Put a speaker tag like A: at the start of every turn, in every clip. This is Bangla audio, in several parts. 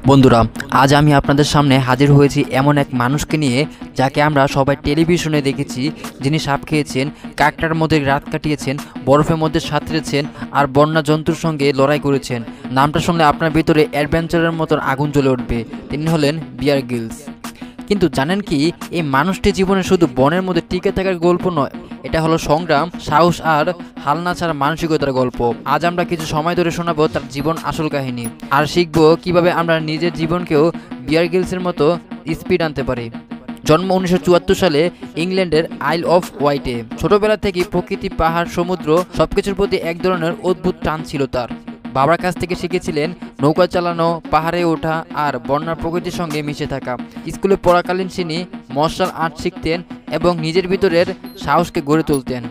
A: বন্ধুরা, আজ আমি আপনাদের সামনে হাজির হয়েছি এমন এক মানুষকে নিয়ে যাকে আমরা সবাই টেলিভিশনে দেখেছি, যিনি সাপ খেয়েছেন, কাকটার মধ্যে রাত কাটিয়েছেন, বরফের মধ্যে সাঁতরেছেন আর বন্যা জন্তুর সঙ্গে লড়াই করেছেন। নামটা শুনলে আপনার ভিতরে অ্যাডভেঞ্চারের মতন আগুন জ্বলে উঠবে। তিনি হলেন বিয়ার গ্রিলস। কিন্তু জানেন কি, এই মানুষটি জীবনে শুধু বনের মধ্যে টিকে থাকার গল্প নয়, এটা হলো সংগ্রাম, সাহস আর হাল না ছাড়া মানসিকতার গল্প। আজ আমরা কিছু সময় ধরে শোনাবো তার জীবন আসল কাহিনী, আর শিখবো কিভাবে আমরা নিজের জীবনকেও বিয়ার গ্রিলসের মতো স্পিড আনতে পারি। জন্ম 1974 সালে ইংল্যান্ডের আইল অফ ওয়াইটে। ছোটবেলা থেকে প্রকৃতি, পাহাড়, সমুদ্র সবকিছুর প্রতি এক ধরনের অদ্ভুত টান ছিল তার। বাবার কাছ থেকে শিখেছিলেন নৌকা চালানো, পাহাড়ে ওঠা আর বন্যার প্রকৃতির সঙ্গে মিশে থাকা। স্কুলে পড়াকালীন তিনি মার্শাল আর্ট শিখতেন এবং নিজের ভিতরের সাহসকে গড়ে তুলতেন।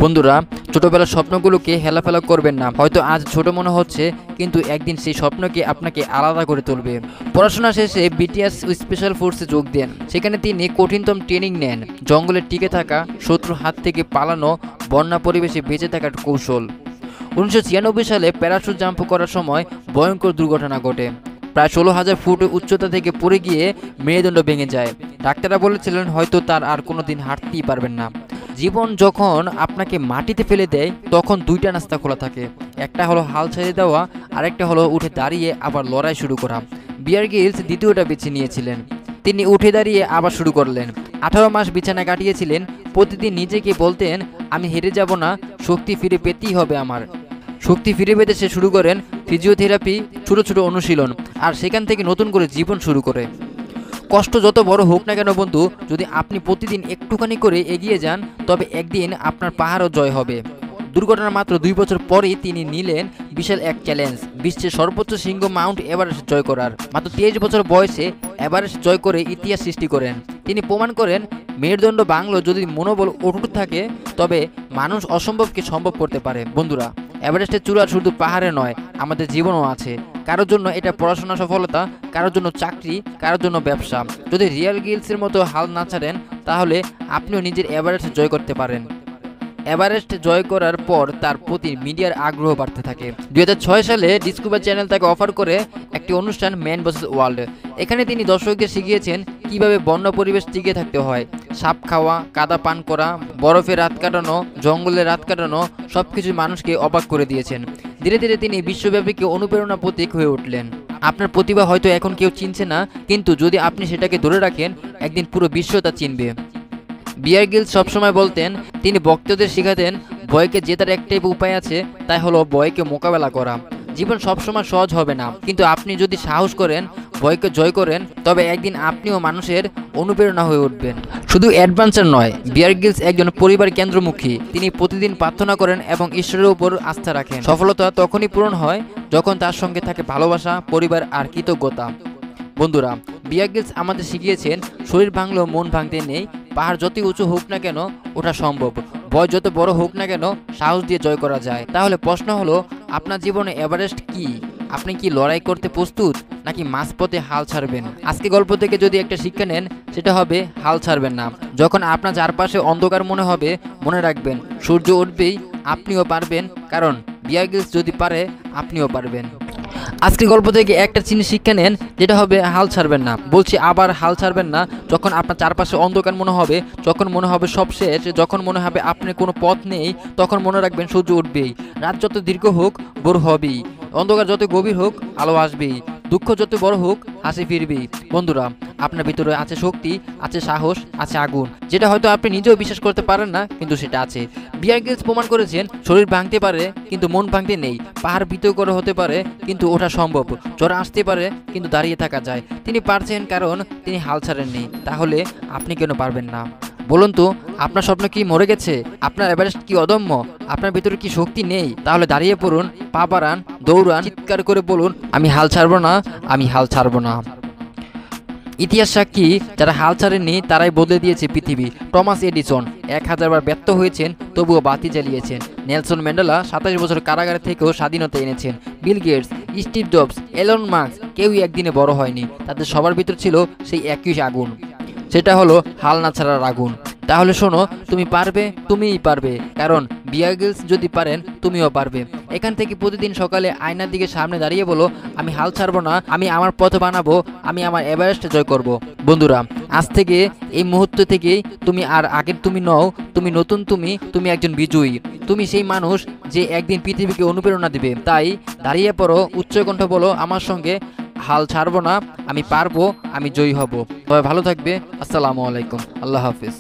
A: বন্ধুরা, ছোটবেলার স্বপ্নগুলোকে হেলাফেলা করবেন না। হয়তো আজ ছোট মনে হচ্ছে, কিন্তু একদিন সেই স্বপ্নকে আপনাকে আলাদা করে তুলবে। পড়াশোনা শেষে বিটিএস স্পেশাল ফোর্সে যোগ দেন। সেখানে তিনি কঠিনতম ট্রেনিং নেন, জঙ্গলে টিকে থাকা, শত্রুর হাত থেকে পালানো, বন্যা পরিবেশে বেঁচে থাকার কৌশল। 1996 সালে প্যারাশুট জাম্প করার সময় ভয়ঙ্কর দুর্ঘটনা ঘটে। প্রায় 16,000 ফুট উচ্চতা থেকে পড়ে গিয়ে মেরুদণ্ড ভেঙে যায়। ডাক্তাররা বলেছিলেন হয়তো তার আর কোনোদিন হাঁটতেই পারবেন না। জীবন যখন আপনাকে মাটিতে ফেলে দেয়, তখন দুইটা রাস্তা খোলা থাকে। একটা হলো হাল ছেড়ে দেওয়া, আরেকটা হলো উঠে দাঁড়িয়ে আবার লড়াই শুরু করা। বিয়ার গ্রিলস দ্বিতীয়টা বেছে নিয়েছিলেন। তিনি উঠে দাঁড়িয়ে আবার শুরু করলেন। 18 মাস বিছানায় কাটিয়েছিলেন। প্রতিদিন নিজেকে বলতেন, আমি হেরে যাব না, শক্তি ফিরে পেতেই হবে আমার। শক্তি ফিরে পেতে সে শুরু করেন ফিজিওথেরাপি, ছোট ছোট অনুশীলন, আর সেখান থেকে নতুন করে জীবন শুরু করে। কষ্ট যত বড় হোক না কেন বন্ধু, যদি আপনি প্রতিদিন একটুখানি করে এগিয়ে যান, তবে একদিন আপনার পাহাড়ও জয় হবে। দুর্ঘটনার মাত্র 2 বছর পরেই তিনি নিলেন বিশাল এক চ্যালেঞ্জ, বিশ্বের সর্বোচ্চ শৃঙ্গ মাউন্ট এভারেস্ট জয় করার। মাত্র 23 বছর বয়সে এভারেস্ট জয় করে ইতিহাস সৃষ্টি করেন। তিনি প্রমাণ করেন, মেরুদণ্ড ভাঙলেও যদি মনোবল অটুট থাকে, তবে মানুষ অসম্ভবকে সম্ভব করতে পারে। বন্ধুরা, এভারেস্টের চূড়া শুধু পাহাড়ে নয়, আমাদের জীবনও আছে। কারোর জন্য এটা পড়াশোনা সফলতা, কারোর জন্য চাকরি, কারোর জন্য ব্যবসা। যদি রিয়াল গ্রিলসের মতো হাল না ছাড়েন, তাহলে আপনিও নিজের এভারেস্ট জয় করতে পারেন। এভারেস্ট জয় করার পর তার প্রতি মিডিয়ার আগ্রহ বাড়তে থাকে। 2006 সালে ডিসকভার চ্যানেল তাকে অফার করে একটি অনুষ্ঠান, ম্যান ভার্সেস ওয়ার্ল্ড। এখানে তিনি দর্শকদের শিখিয়েছেন কিভাবে বন্য পরিবেশ টিকে থাকতে হয়। সাপ খাওয়া, কাদা পান করা, বরফে রাত কাটানো, জঙ্গলে রাত কাটানো, সবকিছু মানুষকে অবাক করে দিয়েছেন। ধীরে ধীরে তিনি বিশ্বব্যাপী অনুপ্রেরণা প্রতীক হয়ে উঠলেন। আপনার প্রতিভা হয়তো এখন কেউ চিনছে না, কিন্তু যদি আপনি সেটাকে ধরে রাখেন, একদিন পুরো বিশ্ব তা চিনবে। বিয়ার গ্রিলস সবসময় বলতেন, তিনি ভক্তদের শেখাতেন, ভয়কে জেতার একটাই উপায় আছে, তাই হলো ভয়কে মোকাবেলা করা। জীবন সবসময় সহজ হবে না, কিন্তু আপনি যদি সাহস করেন, ভয়কে জয় করেন, তবে একদিন আপনিও মানুষের অনুপ্রেরণা হয়ে উঠবেন। শুধু অ্যাডভেঞ্চার নয়, বিয়ার গ্রিলস একজন পরিবার কেন্দ্রমুখী। তিনি প্রতিদিন প্রার্থনা করেন এবং ঈশ্বরের উপর আস্থা রাখেন। সফলতা তখনই পূরণ হয় যখন তার সঙ্গে থাকে ভালোবাসা, পরিবার আর কৃতজ্ঞতা। বন্ধুরা, বিয়ার গ্রিলস আমাদের শিখিয়েছেন, শরীর ভাঙলেও মন ভাঙতে নেই। পাহাড় যতই উঁচু হোক না কেন, ওঠা সম্ভব। ভয় যত বড় হোক না কেন, সাহস দিয়ে জয় করা যায়। তাহলে প্রশ্ন হলো, আপনার জীবনে এভারেস্ট কি? আপনি কি লড়াই করতে প্রস্তুত, নাকি মাঝপথে হাল ছাড়বেন? আজকে গল্প থেকে যদি একটা শিক্ষা নেন, সেটা হবে হাল ছাড়বেন না। যখন আপনার চারপাশে অন্ধকার মনে হবে, মনে রাখবেন, সূর্য উঠবেই, আপনিও পারবেন। কারণ বিয়ার গ্রিলস যদি পারে, আপনিও পারবেন। আজকের গল্প থেকে একটা জিনিস শিক্ষা নেন, যেটা হবে হাল ছাড়বেন না। বলছি আবার, হাল ছাড়বেন না। যখন আপনার চারপাশে অন্ধকার মনে হবে, যখন মনে হবে সব শেষ, যখন মনে হবে আপনার কোনো পথ নেই, তখন মনে রাখবেন, সূর্য উঠবেই। রাত যত দীর্ঘ হোক, ভোর হবেই। অন্ধকার যত গভীর হোক, আলো আসবেই। দুঃখ যত বড় হোক, হাসি ফিরবেই। বন্ধুরা, আপনার ভিতরে আছে শক্তি, আছে সাহস, আছে আগুন, যেটা হয়তো আপনি নিজেও বিশ্বাস করতে পারেন না, কিন্তু সেটা আছে। বিয়ার গ্রিলস প্রমাণ করেছেন, শরীর ভাঙতে পারে কিন্তু মন ভাঙতে নেই। পাহাড় বিতর্ক হতে পারে কিন্তু ওঠা সম্ভব। ঝড় আসতে পারে কিন্তু দাঁড়িয়ে থাকা যায়। তিনি পারছেন কারণ তিনি হাল ছাড়েননি। তাহলে আপনি কেন পারবেন না? বলুন তো, আপনার স্বপ্ন কি মরে গেছে? আপনার এভারেস্ট কি অদম্য? আপনার ভিতরে কি শক্তি নেই? তাহলে দাঁড়িয়ে পড়ুন, পা বাড়ান, দৌড়ান, চিৎকার করে বলুন, আমি হাল ছাড়বো না, আমি হাল ছাড়বো না। ইতিহাস সাক্ষী, যারা হাল ছাড়েননি তারাই বদলে দিয়েছে পৃথিবী। টমাস এডিসন 1000 বার ব্যর্থ হয়েছেন, তবুও বাতি জ্বালিয়েছেন। নেলসন ম্যান্ডেলা 27 বছর কারাগারে থেকেও স্বাধীনতা এনেছেন। Bill Gates, Steve Jobs, Elon Musk কেউই একদিনে বড় হয়নি। তাদের সবার ভিতর ছিল সেই একই আগুন, সেটা হলো হাল না ছাড়ার আগুন। তাহলে শোনো, তুমি পারবে, তুমিই পারবে। কারণ বিয়ার গ্রিলস যদি পারেন, তুমিও পারবে। এখান থেকে প্রতিদিন সকালে আয়নার দিকে সামনে দাঁড়িয়ে বলো, আমি হাল ছাড়বো না, আমি আমার পথ বানাবো, আমি আমার এভারেস্ট জয় করব। বন্ধুরা, আজ থেকে এই মুহূর্ত থেকে তুমি আর আগের তুমি নও, তুমি নতুন, তুমি একজন বিজয়ী। তুমি সেই মানুষ যে একদিন পৃথিবীকে অনুপ্রেরণা দিবে। তাই দাঁড়িয়ে পড়ো, উচ্চকণ্ঠ বলো আমার সঙ্গে, হাল ছাড়বো না, আমি পারবো, আমি জয়ী হব। তবে ভালো থাকবে। আসসালামু আলাইকুম, আল্লাহ হাফিজ।